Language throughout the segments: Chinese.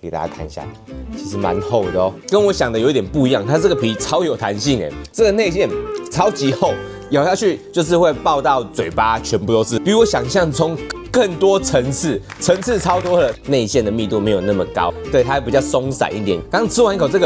给大家看一下，其实蛮厚的哦，跟我想的有点不一样。它这个皮超有弹性诶，这个内馅超级厚，咬下去就是会爆到嘴巴，全部都是，比我想象中更多层次超多的。内馅的密度没有那么高，对，它比较松散一点。刚吃完一口这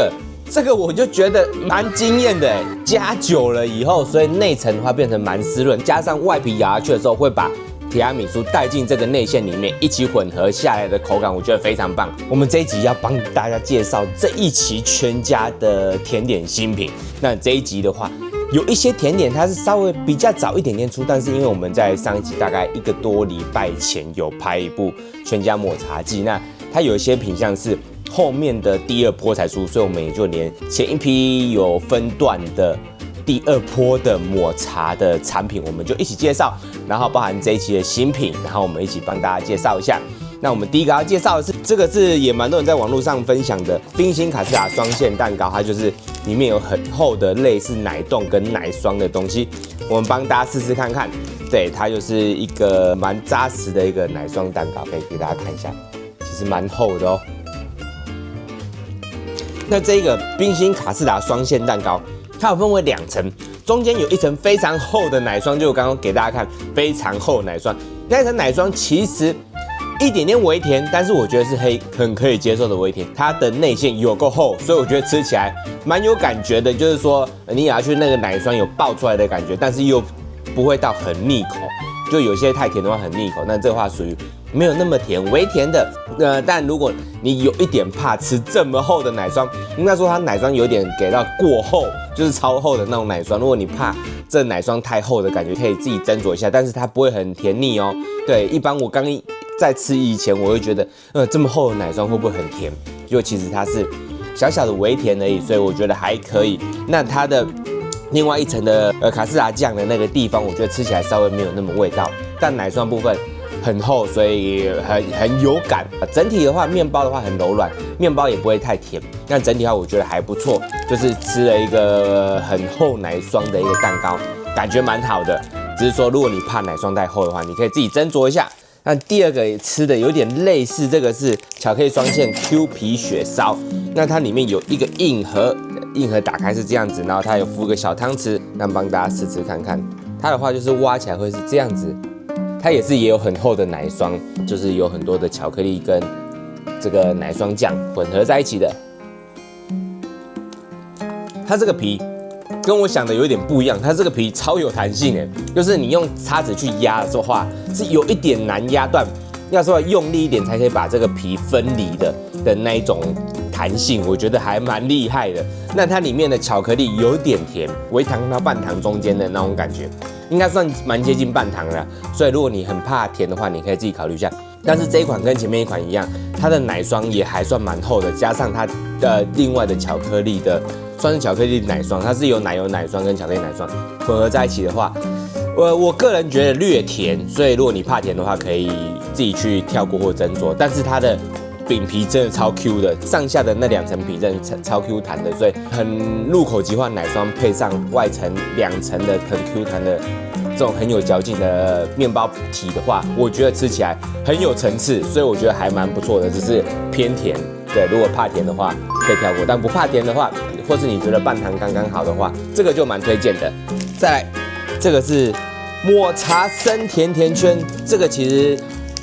个我就觉得蛮惊艳的，加久了以后，所以内层的话变成蛮湿润，加上外皮咬下去的时候会把提拉米苏带进这个内馅里面，一起混合下来的口感，我觉得非常棒。我们这一集要帮大家介绍这一期全家的甜点新品。那这一集的话，有一些甜点它是稍微比较早一点点出，但是因为我们在上一集大概1个多礼拜前有拍一部全家抹茶季，那它有一些品项是后面的第2波才出，所以我们也就连前一批有分段的第2波的抹茶的产品，我们就一起介绍，然后包含这一期的新品，然后我们一起帮大家介绍一下。那我们第一个要介绍的是，这个是也蛮多人在网络上分享的冰心卡士达双馅蛋糕，它就是里面有很厚的类似奶冻跟奶霜的东西，我们帮大家试试看看。对，它就是一个蛮扎实的一个奶霜蛋糕，可以给大家看一下，其实蛮厚的哦。那这个冰心卡士达双馅蛋糕，它有分为2层，中间有一层非常厚的奶霜，就我刚刚给大家看非常厚的奶霜。那一层奶霜其实一点点微甜，但是我觉得是很可以接受的微甜。它的内馅有够厚，所以我觉得吃起来蛮有感觉的，就是说你咬下去那个奶霜有爆出来的感觉，但是又不会到很腻口。就有些太甜的话很腻口，那这个话属于没有那么甜，微甜的。但如果你有一点怕吃这么厚的奶霜，应该说它奶霜有点给到过厚，就是超厚的那种奶霜。如果你怕这奶霜太厚的感觉，可以自己斟酌一下，但是它不会很甜腻哦。对，一般我刚在吃以前，我会觉得，这么厚的奶霜会不会很甜？就其实它是小小的微甜而已，所以我觉得还可以。那它的另外一层的卡士达酱的那个地方，我觉得吃起来稍微没有那么味道，但奶霜部分很厚，所以很有感。整体的话，面包的话很柔软，面包也不会太甜。但整体的话，我觉得还不错，就是吃了一个很厚奶霜的一个蛋糕，感觉蛮好的。只是说，如果你怕奶霜太厚的话，你可以自己斟酌一下。那第2个吃的有点类似，这个是巧克力双馅 Q 皮雪烧。那它里面有一个硬盒，硬盒打开是这样子，然后它有附个小汤匙，那帮大家试吃看看。它的话就是挖起来会是这样子，它也有很厚的奶霜，就是有很多的巧克力跟这个奶霜酱混合在一起的。它这个皮跟我想的有点不一样，它这个皮超有弹性诶，就是你用叉子去压的话是有一点难压断，要说用力一点才可以把这个皮分离的那一种弹性，我觉得还蛮厉害的。那它里面的巧克力有点甜，微糖到半糖中间的那种感觉，应该算蛮接近半糖的。所以如果你很怕甜的话，你可以自己考虑一下。但是这一款跟前面一款一样，它的奶霜也还算蛮厚的，加上它的另外的巧克力的。算是巧克力奶霜，它是有奶油奶霜跟巧克力奶霜混合在一起的话，我个人觉得略甜，所以如果你怕甜的话，可以自己去跳过或斟酌。但是它的饼皮真的超 Q 的，上下的那2层皮真的超 Q 弹的，所以很入口即化奶霜配上外层2层的很 Q 弹的这种很有嚼劲的面包体的话，我觉得吃起来很有层次，所以我觉得还蛮不错的，只是偏甜。对，如果怕甜的话可以跳过，但不怕甜的话，或是你觉得半糖刚刚好的话，这个就蛮推荐的。再来，这个是抹茶生甜甜圈，这个其实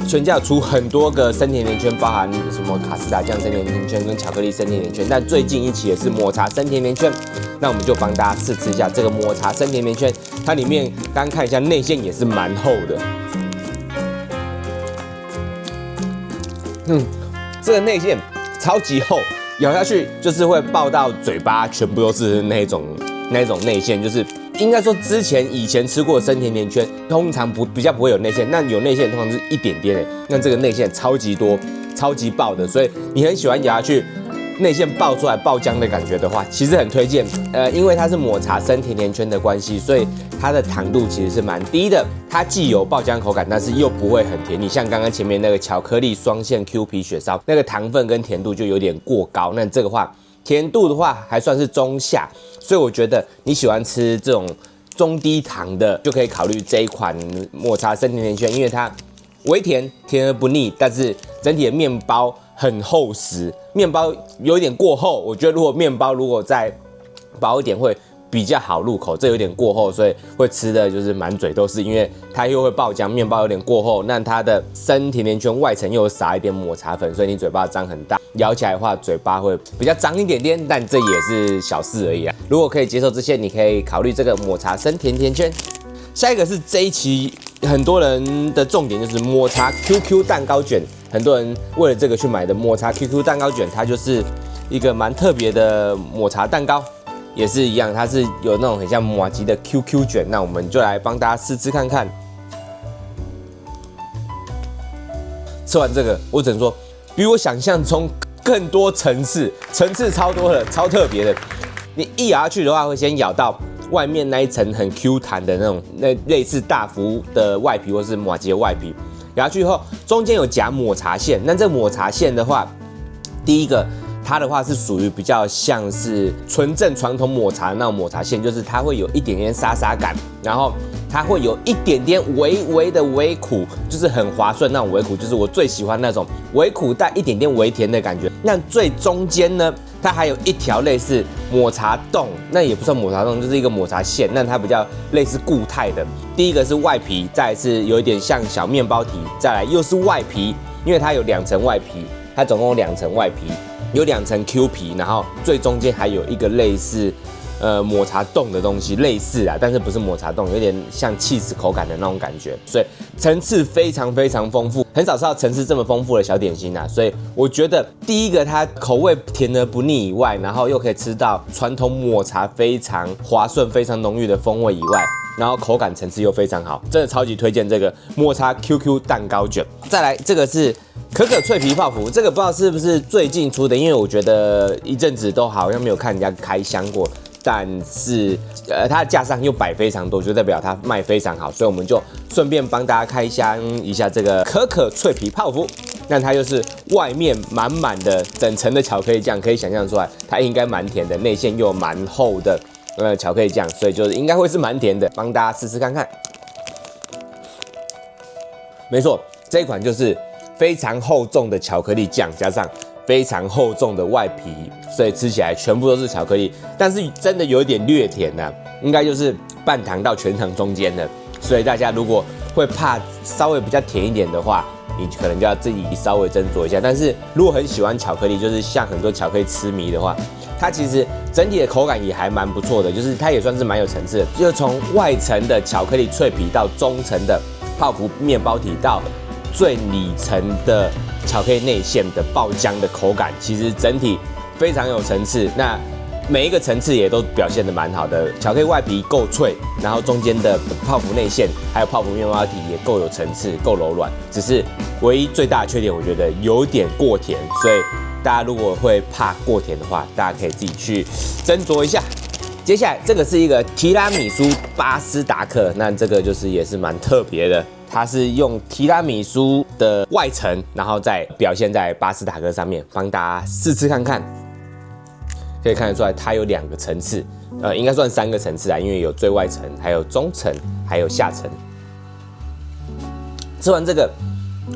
全家有出很多个生甜甜圈，包含什么卡士达酱生甜甜圈跟巧克力生甜甜圈，但最近一期也是抹茶生甜甜圈。那我们就帮大家试吃一下这个抹茶生甜甜圈，它里面刚看一下内馅也是蛮厚的。这个内馅超级厚，咬下去就是会爆到嘴巴，全部都是那种内馅，就是应该说以前吃过的生甜甜圈，通常比较不会有内馅，那有内馅通常是一点点的，那这个内馅超级多、超级爆的，所以你很喜欢咬下去内馅爆出来爆浆的感觉的话，其实很推荐。因为它是抹茶生甜甜圈的关系，所以它的糖度其实是蛮低的。它既有爆浆口感，但是又不会很甜腻。像刚刚前面那个巧克力双馅 Q 皮雪烧，那个糖分跟甜度就有点过高。那这个话，甜度的话还算是中下，所以我觉得你喜欢吃这种中低糖的，就可以考虑这一款抹茶生甜甜圈，因为它微甜，甜而不腻，但是整体的面包很厚实，面包有一点过厚。我觉得如果面包如果再薄一点会比较好入口，这有点过厚，所以会吃的就是满嘴都是，因为它又会爆浆，面包有点过厚，那它的生甜甜圈外层又有撒一点抹茶粉，所以你嘴巴张很大，咬起来的话嘴巴会比较脏一点点，但这也是小事而已啊。如果可以接受这些，你可以考虑这个抹茶生甜甜圈。下一个是这一期很多人的重点，就是抹茶 QQ 蛋糕卷，很多人为了这个去买的抹茶 QQ 蛋糕卷，它就是一个蛮特别的抹茶蛋糕。也是一样，它是有那种很像麻糬的 QQ 卷，那我们就来帮大家试吃看看。吃完这个，我只能说，比我想象中更多层次，层次超多的，超特别的。你一咬下去的话，会先咬到外面那一层很 Q 弹的那种，那类似大福的外皮或是麻糬的外皮。咬下去以后，中间有夹抹茶馅，那这抹茶馅的话，第一个。它的话是属于比较像是纯正传统抹茶那种抹茶馅，就是它会有一点点沙沙感，然后它会有一点点微微的微苦，就是很滑顺那种微苦，就是我最喜欢那种微苦带一点点微甜的感觉。那最中间呢，它还有一条类似抹茶冻，那也不算抹茶冻，就是一个抹茶馅，那它比较类似固态的。第一个是外皮，再来是有一点像小面包体，再来又是外皮，因为它有2层外皮，它总共有2层外皮。有2层 Q 皮，然后最中间还有一个类似抹茶冻的东西，类似啊，但是不是抹茶冻，有点像起司口感的那种感觉，所以层次非常非常丰富，很少吃到层次这么丰富的小点心啊。所以我觉得第一个它口味甜而不腻以外，然后又可以吃到传统抹茶非常滑顺、非常浓郁的风味以外。然后口感层次又非常好，真的超级推荐这个抹茶 QQ 蛋糕卷。再来，这个是可可脆皮泡芙，这个不知道是不是最近出的，因为我觉得一阵子都好像没有看人家开箱过。但是它的架上又摆非常多，就代表它卖非常好，所以我们就顺便帮大家开箱一下这个可可脆皮泡芙。那它就是外面满满的整层的巧克力酱，可以想象出来，它应该蛮甜的，内馅又蛮厚的。巧克力酱，所以就是应该会是蛮甜的，帮大家试试看看。没错，这一款就是非常厚重的巧克力酱，加上非常厚重的外皮，所以吃起来全部都是巧克力，但是真的有一点略甜啊，应该就是半糖到全糖中间的。所以大家如果会怕稍微比较甜一点的话，你可能就要自己稍微斟酌一下。但是如果很喜欢巧克力，就是像很多巧克力痴迷的话，它其实整体的口感也还蛮不错的，就是它也算是蛮有层次的，就是从外层的巧克力脆皮到中层的泡芙面包体到最里层的巧克力内馅的爆浆的口感，其实整体非常有层次。那每一个层次也都表现得蛮好的，巧克力外皮够脆，然后中间的泡芙内馅还有泡芙面包体也够有层次，够柔软。只是唯一最大的缺点，我觉得有点过甜，所以大家如果会怕过甜的话，大家可以自己去斟酌一下。接下来这个是一个提拉米苏巴斯达克，那这个就是也是蛮特别的，它是用提拉米苏的外层，然后再表现在巴斯达克上面，帮大家试吃看看。可以看得出来，它有2个层次，应该算3个层次啊，因为有最外层，还有中层，还有下层。吃完这个，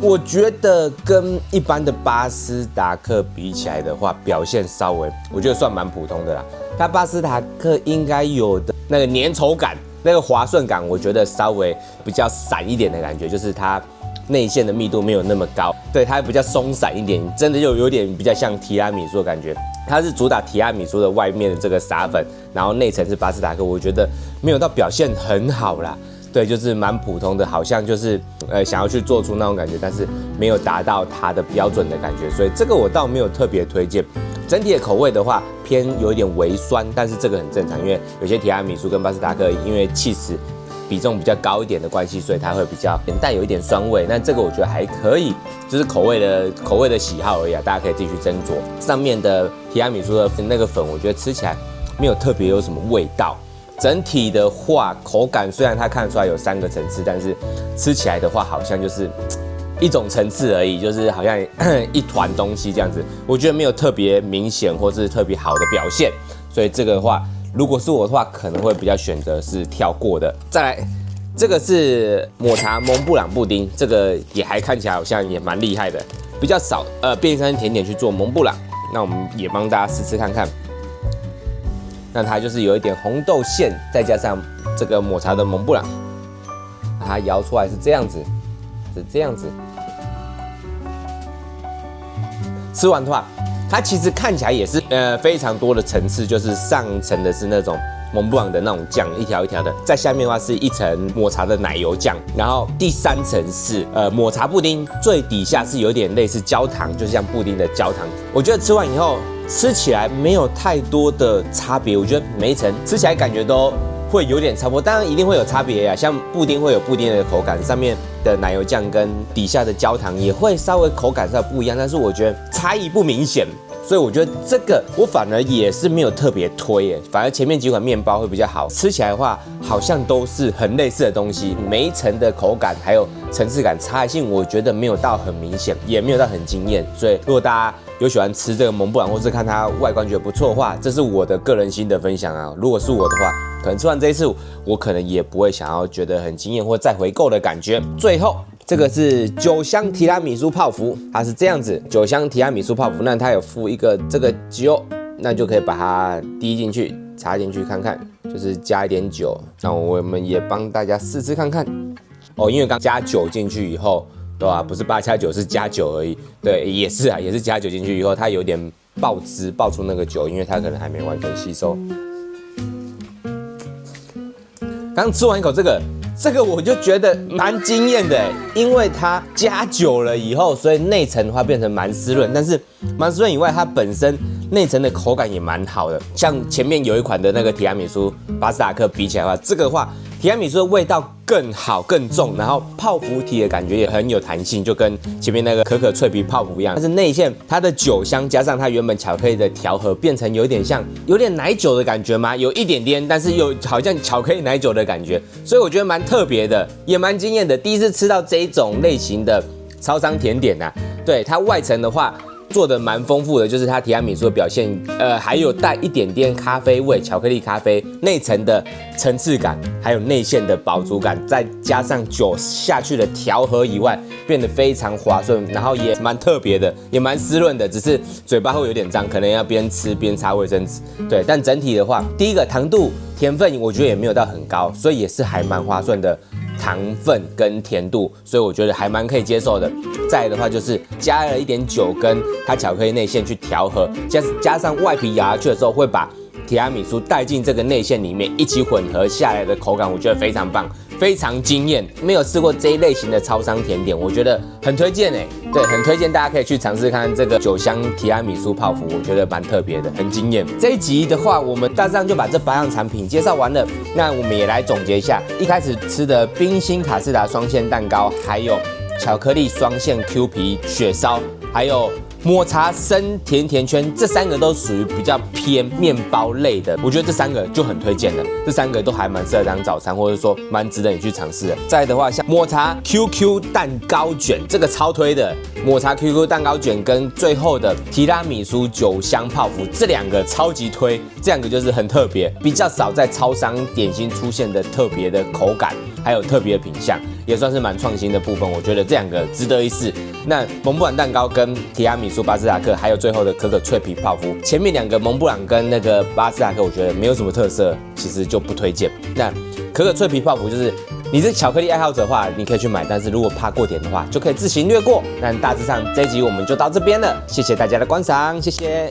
我觉得跟一般的巴斯达克比起来的话，表现稍微，我觉得算蛮普通的啦。它巴斯达克应该有的那个粘稠感、那个滑顺感，我觉得稍微比较散一点的感觉，就是它内馅的密度没有那么高，对，它比较松散一点，真的就有点比较像提拉米苏的感觉。它是主打提拉米苏的外面的这个撒粉，然后内层是巴斯达克，我觉得没有到表现很好啦。对，就是蛮普通的，好像就是想要去做出那种感觉，但是没有达到它的标准的感觉，所以这个我倒没有特别推荐。整体的口味的话，偏有一点微酸，但是这个很正常，因为有些提拉米苏跟巴斯达克因为起司比重比较高一点的关系，所以它会比较带有一点酸味。那这个我觉得还可以，就是口味的喜好而已啊，大家可以自己去斟酌。上面的提拉米苏的那个粉，我觉得吃起来没有特别有什么味道。整体的话，口感虽然它看得出来有3个层次，但是吃起来的话，好像就是一种层次而已，就是好像一团东西这样子。我觉得没有特别明显或是特别好的表现，所以这个的话，如果是我的话，可能会比较选择是跳过的。再来，这个是抹茶蒙布朗布丁，这个也还看起来好像也蛮厉害的。比较少便利商店甜点去做蒙布朗，那我们也帮大家试吃看看。那它就是有一点红豆馅，再加上这个抹茶的蒙布朗，把它摇出来是这样子，是这样子。吃完的话，它其实看起来也是非常多的层次，就是上层的是那种蒙布朗的那种酱，一条一条的，在下面的话是一层抹茶的奶油酱，然后第3层是抹茶布丁，最底下是有点类似焦糖，就像布丁的焦糖。我觉得吃完以后吃起来没有太多的差别，我觉得每一层吃起来感觉都会有点差不多，当然一定会有差别呀，像布丁会有布丁的口感，上面的奶油酱跟底下的焦糖也会稍微口感上不一样，但是我觉得差异不明显。所以我觉得这个我反而也是没有特别推耶，反而前面几款面包会比较好吃起来的话，好像都是很类似的东西，每一层的口感还有层次感差异性，我觉得没有到很明显，也没有到很惊艳。所以如果大家有喜欢吃这个蒙布朗，或是看它外观觉得不错的话，这是我的个人心得分享啊。如果是我的话，可能吃完这一次，我可能也不会想要觉得很惊艳或再回购的感觉。最后。这个是酒香提拉米苏泡芙，它是这样子，酒香提拉米苏泡芙，那它有附一个这个酒，那就可以把它滴进去，插进去看看，就是加一点酒。那我们也帮大家试吃看看哦，因为刚加酒进去以后，对吧？不是8加9，是加酒而已。对，也是啊，也是加酒进去以后，它有点爆汁，爆出那个酒，因为它可能还没完全吸收。刚吃完一口这个我就觉得蛮惊艳的，因为它加酒了以后，所以内层的话变成蛮湿润，但是蛮湿润以外，它本身内层的口感也蛮好的。像前面有一款的那个提拉米苏巴斯塔克比起来的话，这个的话提拉米苏的味道更好更重，然后泡芙体的感觉也很有弹性，就跟前面那个可可脆皮泡芙一样。但是内馅它的酒香加上它原本巧克力的调和，变成有点像有点奶酒的感觉吗？有一点点，但是又好像巧克力奶酒的感觉，所以我觉得蛮特别的，也蛮惊艳的。第一次吃到这一种类型的超商甜点啊，对它外层的话。做的蛮丰富的，就是它提拉米苏的表现，还有带一点点咖啡味，巧克力咖啡，内层的层次感，还有内馅的饱足感，再加上酒下去的调和以外，变得非常滑顺，然后也蛮特别的，也蛮湿润的，只是嘴巴会有点脏，可能要边吃边擦卫生纸。对，但整体的话，第一个糖度、甜分，我觉得也没有到很高，所以也是还蛮划算的。糖分跟甜度，所以我觉得还蛮可以接受的。再来的话就是加了一点酒跟它巧克力内馅去调和，加上外皮咬下去的时候会把提拉米苏带进这个内馅里面一起混合下来的口感，我觉得非常棒，非常惊艳。没有吃过这一类型的超商甜点，我觉得很推荐哎，对，很推荐大家可以去尝试看这个酒香提拉米苏泡芙，我觉得蛮特别的，很惊艳。这一集的话，我们大致上就把这8样产品介绍完了。那我们也来总结一下，一开始吃的冰心卡士达双馅蛋糕，还有巧克力双馅 Q 皮雪烧，还有抹茶生甜甜圈，这3个都属于比较偏面包类的，我觉得这3个就很推荐了，这3个都还蛮适合当早餐，或者说蛮值得你去尝试的。再来的话，像抹茶 QQ 蛋糕卷，这个超推的，抹茶 QQ 蛋糕卷跟最后的提拉米苏酒香泡芙，这2个超级推，这2个就是很特别，比较少在超商点心出现的特别的口感，还有特别的品相，也算是蛮创新的部分，我觉得这2个值得一试。那蒙布朗蛋糕跟提拉米苏巴斯塔克，还有最后的可可脆皮泡芙，前面2个蒙布朗跟那个巴斯塔克，我觉得没有什么特色，其实就不推荐。那可可脆皮泡芙就是你是巧克力爱好者的话，你可以去买，但是如果怕过甜的话，就可以自行略过。那大致上这一集我们就到这边了，谢谢大家的观赏，谢谢。